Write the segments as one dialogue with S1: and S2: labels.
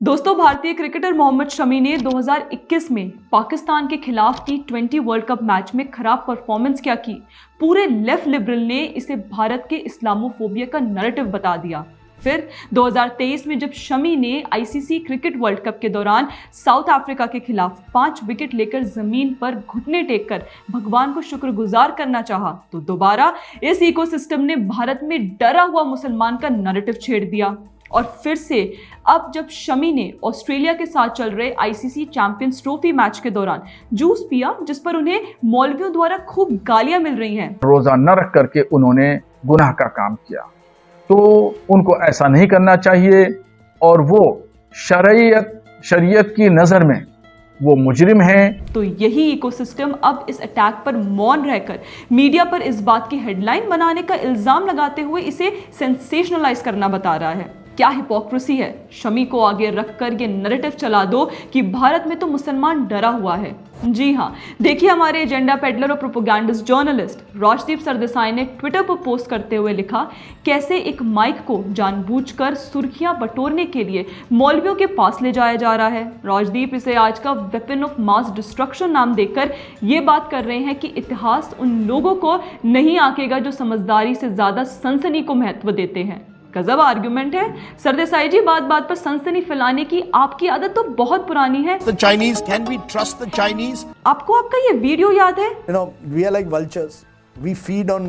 S1: दोस्तों, भारतीय क्रिकेटर मोहम्मद शमी ने 2021 में पाकिस्तान के खिलाफ T20 वर्ल्ड कप मैच में खराब परफॉर्मेंस क्या की, पूरे लेफ्ट लिबरल ने इसे भारत के इस्लामोफोबिया का नैरेटिव बता दिया। फिर 2023 में जब शमी ने आईसीसी क्रिकेट वर्ल्ड कप के दौरान साउथ अफ्रीका के खिलाफ 5 विकेट लेकर जमीन पर घुटने टेक कर भगवान को शुक्रगुजार करना चाहा, तो दोबारा इस इकोसिस्टम ने भारत में डरा हुआ मुसलमान का नैरेटिव छेड़ दिया। और फिर से अब जब शमी ने ऑस्ट्रेलिया के साथ चल रहे आईसीसी चैंपियंस ट्रॉफी मैच के दौरान जूस पिया, जिस पर उन्हें मौलवियों द्वारा खूब गालियां मिल रही हैं,
S2: रोजा न रख करके उन्होंने गुनाह का काम किया, तो उनको ऐसा नहीं करना चाहिए और वो शरीयत की नजर में वो मुजरिम हैं।
S1: तो यही इकोसिस्टम अब इस अटैक पर मौन रहकर मीडिया पर इस बात की हेडलाइन बनाने का इल्जाम लगाते हुए इसे सेंसेशनलाइज करना बता रहा है। क्या हिपोक्रेसी है शमी को आगे रखकर ये नैरेटिव चला दो कि भारत में तो मुसलमान डरा हुआ है। जी हाँ, देखिए, हमारे एजेंडा पेडलर और प्रोपेगेंडिस्ट जर्नलिस्ट राजदीप सरदेसाई ने ट्विटर पर पोस्ट करते हुए लिखा, कैसे एक माइक को जानबूझकर सुर्खियां बटोरने के लिए मौलवियों के पास ले जाया जा रहा है। राजदीप इसे आज का वेपन ऑफ मास डिस्ट्रक्शन नाम देकर ये बात कर रहे हैं कि इतिहास उन लोगों को नहीं आंकेगा जो समझदारी से ज्यादा सनसनी को महत्व देते हैं। गजब आर्गुमेंट है सरदेसाई जी, बात बात पर सनसनी फैलाने की आपकी आदत तो बहुत पुरानी है।
S3: The Chinese, can we trust the Chinese?
S1: आपको आपका ये वीडियो याद है?
S3: You know, we are like vultures. We feed on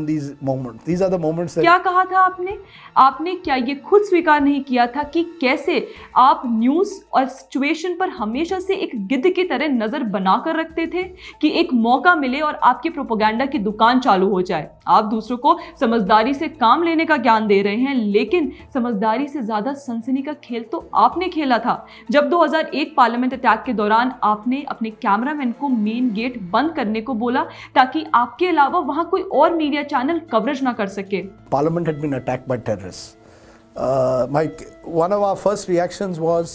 S3: these moments. These are the moments that...
S1: क्या कहा था आपने? आपने क्या ये खुद स्वीकार नहीं किया था कि कैसे आप न्यूज़ और सिचुएशन पर हमेशा से एक गिद्ध की तरह नजर बनाकर रखते थे कि एक मौका मिले और आपकी प्रोपेगेंडा की दुकान चालू हो जाए। आप दूसरों को समझदारी से काम लेने का ज्ञान दे रहे हैं, लेकिन समझदारी से ज्यादा सनसनी का खेल तो आपने खेला था जब 2001 पार्लियामेंट अटैक के दौरान आपने अपने कैमरामैन को मेन गेट बंद करने को बोला ताकि आपके अलावा वहां कोई और मीडिया चैनल कवरेज ना कर सके।
S3: Parliament had been attacked by terrorists. One of our first reactions was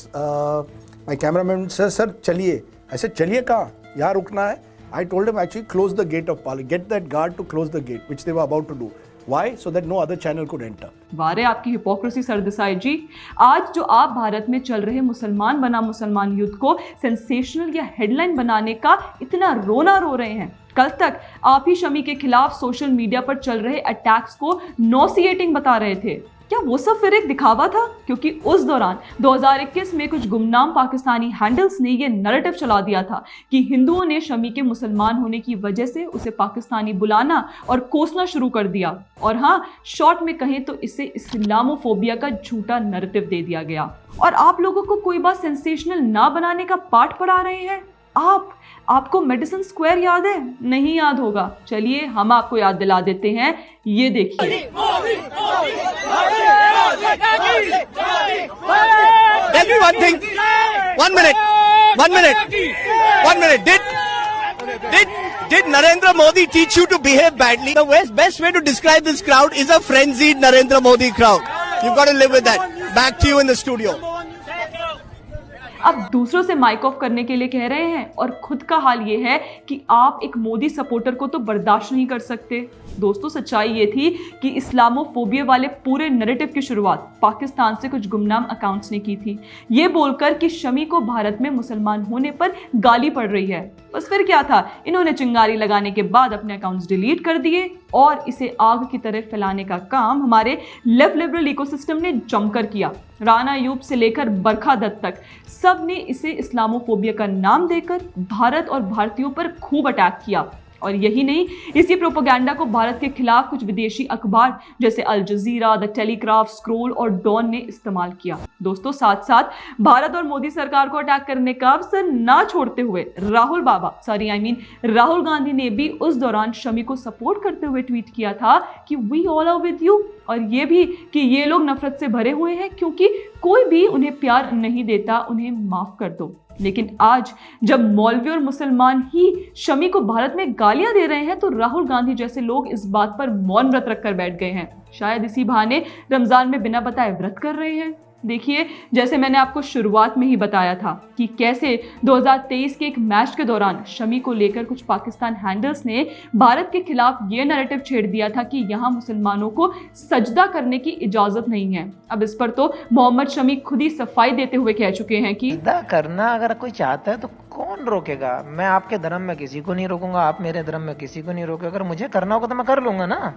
S3: my cameraman said, "Sir, चलिए." I said, "चलिए कहाँ? यहाँ रुकना है." I told him actually close the gate of Parliament. Get that guard to close the gate, which they were about to do. Why? So that no other channel could enter.
S1: वारे आपकी hypocrisy Sardesai जी। आज जो आप भारत में चल रहे मुसलमान बना मुसलमान युद्ध को सेंसेशनल या हेडलाइन बनाने का इतना रोना रो रहे हैं, कल तक आप ही शमी के खिलाफ सोशल मीडिया पर चल रहे अटैक्स को नॉसिएटिंग बता रहे थे। क्या वो सब फिर एक दिखावा था? क्योंकि उस दौरान 2021 में कुछ गुमनाम पाकिस्तानी हैंडल्स ने ये नैरेटिव चला दिया था कि हिंदुओं ने शमी के मुसलमान होने की वजह से उसे पाकिस्तानी बुलाना और कोसना शुरू कर दिया, और हाँ, शॉर्ट में कहें तो इसे इस्लामोफोबिया का झूठा नैरेटिव दे दिया गया। और आप लोगों को कोई बात सेंसेशनल ना बनाने का पाठ पढ़ा रहे हैं। आपको मेडिसन स्क्वायर याद है? नहीं याद होगा, चलिए हम आपको याद दिला देते हैं। ये देखिए,
S4: Tell me one thing. 1 minute. Did Narendra Modi teach you to behave badly? The best way to describe this crowd is a frenzied Narendra Modi crowd. You've got to live with that. Back to you in the studio.
S1: अब दूसरों से mic off करने के लिए कह रहे हैं और खुद का हाल ये है कि आप एक मोदी सपोर्टर को तो बर्दाश्त नहीं कर सकते। दोस्तों, सच्चाई ये थी कि इस्लामोफोबिया वाले पूरे नैरेटिव की शुरुआत पाकिस्तान से कुछ गुमनाम अकाउंट्स ने की थी, ये बोलकर कि शमी को भारत में मुसलमान होने पर गाली पड़ रही है। बस फिर क्या था, इन्होंने चिंगारी लगाने के बाद अपने अकाउंट्स डिलीट कर दिए और इसे आग की तरह फैलाने का काम हमारे लेफ्ट लिबरल इकोसिस्टम ने जमकर किया। राना अयूब से लेकर बरखा दत्त तक सब ने इसे इस्लामोफोबिया का नाम देकर भारत और भारतीयों पर खूब अटैक किया। और यही नहीं, इसी प्रोपेगेंडा को भारत के खिलाफ कुछ विदेशी अखबार जैसे अल जजीरा, द टेलीग्राफ, स्क्रोल और डॉन ने इस्तेमाल किया। दोस्तों, साथ साथ भारत और मोदी सरकार को अटैक करने का अवसर ना छोड़ते हुए राहुल गांधी ने भी उस दौरान शमी को सपोर्ट करते हुए ट्वीट किया था कि we all are with you, और ये भी कि ये लोग नफरत से भरे हुए हैं क्योंकि कोई भी उन्हें प्यार नहीं देता, उन्हें माफ कर दो। लेकिन आज जब मौलवी और मुसलमान ही शमी को भारत में गालियां दे रहे हैं तो राहुल गांधी जैसे लोग इस बात पर मौन व्रत रखकर बैठ गए हैं। शायद इसी बहाने रमजान में बिना बताए व्रत कर रहे हैं। देखिए, जैसे मैंने आपको शुरुआत में ही बताया था कि कैसे 2023 के एक मैच के दौरान शमी को लेकर कुछ पाकिस्तान हैंडल्स ने भारत के खिलाफ ये नैरेटिव छेड़ दिया था कि यहाँ मुसलमानों को सजदा करने की इजाजत नहीं है। अब इस पर तो मोहम्मद शमी खुद ही सफाई देते हुए कह चुके हैं कि
S5: सजदा करना अगर कोई चाहता है तो कौन रोकेगा। मैं आपके धर्म में किसी को नहीं रोकूंगा, आप मेरे धर्म में किसी को नहीं रोके। अगर मुझे करना होगा तो मैं कर लूंगा ना,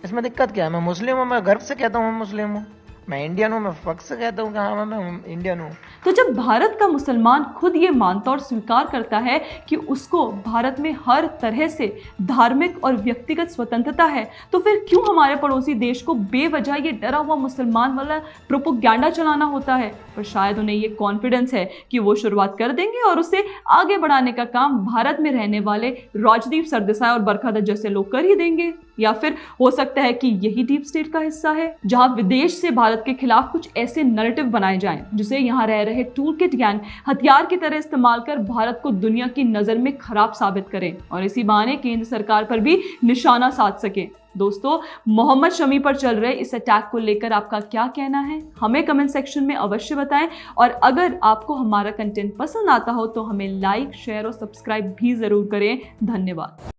S5: इसमें दिक्कत क्या है। मैं मुस्लिम हूँ, मैं गर्व से कहता हूँ मैं मुस्लिम हूँ। मैं इंडियन हूँ, मैं फख्र से कहता हूँ कि हाँ मैं इंडियन हूँ।
S1: तो जब भारत का मुसलमान खुद ये मानता और स्वीकार करता है कि उसको भारत में हर तरह से धार्मिक और व्यक्तिगत स्वतंत्रता है, तो फिर क्यों हमारे पड़ोसी देश को बेवजह ये डरा हुआ मुसलमान वाला प्रोपोगंडा चलाना होता है। पर शायद उन्हें ये कॉन्फिडेंस है कि वो शुरुआत कर देंगे और उसे आगे बढ़ाने का काम भारत में रहने वाले राजदीप सरदेसाई और बरखा जैसे लोग कर ही देंगे। या फिर हो सकता है कि यही डीप स्टेट का हिस्सा है, जहां विदेश से भारत के खिलाफ कुछ ऐसे नैरेटिव बनाए जाएं जिसे यहाँ रह रहे टूल किट गैंग हथियार की तरह इस्तेमाल कर भारत को दुनिया की नजर में खराब साबित करें और इसी बहाने केंद्र सरकार पर भी निशाना साध सके। दोस्तों, मोहम्मद शमी पर चल रहे इस अटैक को लेकर आपका क्या कहना है, हमें कमेंट सेक्शन में अवश्य बताएं। और अगर आपको हमारा कंटेंट पसंद आता हो तो हमें लाइक, शेयर और सब्सक्राइब भी जरूर करें। धन्यवाद।